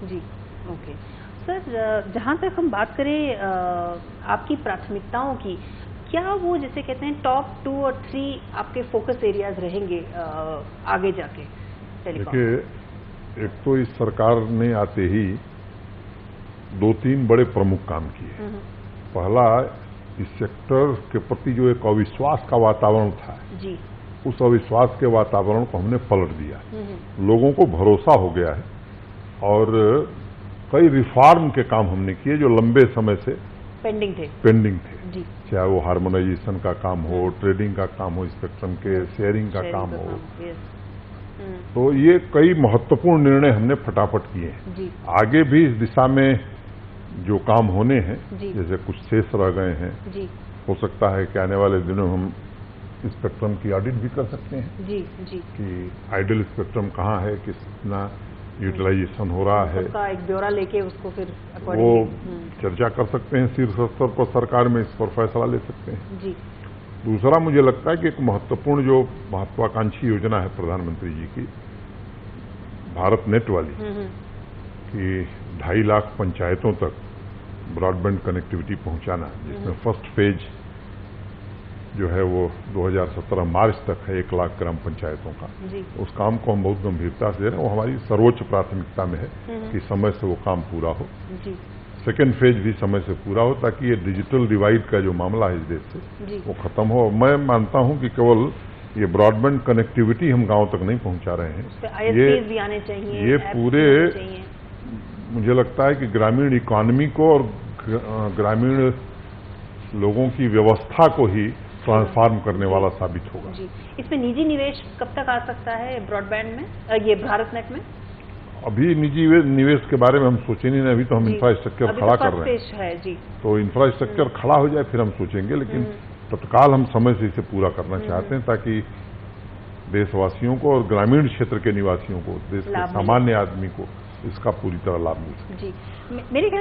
जी, okay sir. जहाँ तक हम बात करें आपकी प्राथमिकताओं की, क्या वो जैसे कहते हैं टॉप 2 और 3 आपके फोकस एरियाज रहेंगे आगे जाके टेलीकॉम? देखिए, एक तो इस सरकार ने आते ही 2-3 बड़े प्रमुख काम किए। पहला, इस सेक्टर के प्रति जो एक अविश्वास का वातावरण था जी, उस अविश्वास के वातावरण को हमने पलट दिया। लोगों को भरोसा हो गया है और कई रिफॉर्म के काम हमने किए जो लंबे समय से पेंडिंग थे। जी, चाहे वो हार्मोनाइजेशन का काम हो, ट्रेडिंग का काम हो, स्पेक्ट्रम के शेयरिंग का काम हो। तो ये कई महत्वपूर्ण निर्णय हमने फटाफट किए हैं। आगे भी इस दिशा में जो काम होने हैं, जैसे कुछ शेष रह गए हैं, हो सकता है कि आने वाले दिनों हम स्पेक्ट्रम की ऑडिट भी कर सकते हैं। जी, कि आइडल स्पेक्ट्रम कहाँ है, कितना यूटिलाइजेशन हो रहा है, उसका एक ब्यौरा लेके उसको फिर वो चर्चा कर सकते हैं शीर्ष स्तर पर सरकार में, इस पर फैसला ले सकते हैं। जी। दूसरा, मुझे लगता है कि एक महत्वपूर्ण जो महत्वाकांक्षी योजना है प्रधानमंत्री जी की, भारत नेट वाली, कि 2.5 लाख पंचायतों तक ब्रॉडबैंड कनेक्टिविटी पहुंचाना, जिसमें फर्स्ट फेज जो है वो 2017 मार्च तक है 1 लाख ग्राम पंचायतों का। उस काम को हम बहुत गंभीरता से दे रहे हैं। वो हमारी सर्वोच्च प्राथमिकता में है कि समय से वो काम पूरा हो। सेकेंड फेज भी समय से पूरा हो, ताकि ये डिजिटल डिवाइड का जो मामला है इस देश से वो खत्म हो। मैं मानता हूं कि केवल ये ब्रॉडबैंड कनेक्टिविटी हम गांव तक नहीं पहुंचा रहे हैं, ये पूरे, मुझे लगता है कि ग्रामीण इकोनॉमी को और ग्रामीण लोगों की व्यवस्था को ही ट्रांसफॉर्म करने वाला साबित होगा। जी। इसमें निजी निवेश कब तक आ सकता है ब्रॉडबैंड में, ये भारत नेट में? अभी निजी निवेश के बारे में हम सोचे नहीं, अभी तो हम इंफ्रास्ट्रक्चर खड़ा कर रहे हैं। जी। तो इंफ्रास्ट्रक्चर खड़ा हो जाए फिर हम सोचेंगे, लेकिन तत्काल हम समय से इसे पूरा करना चाहते हैं, ताकि देशवासियों को और ग्रामीण क्षेत्र के निवासियों को, देश के सामान्य आदमी को इसका पूरी तरह लाभ मिल सके। जी, मेरे ख्याल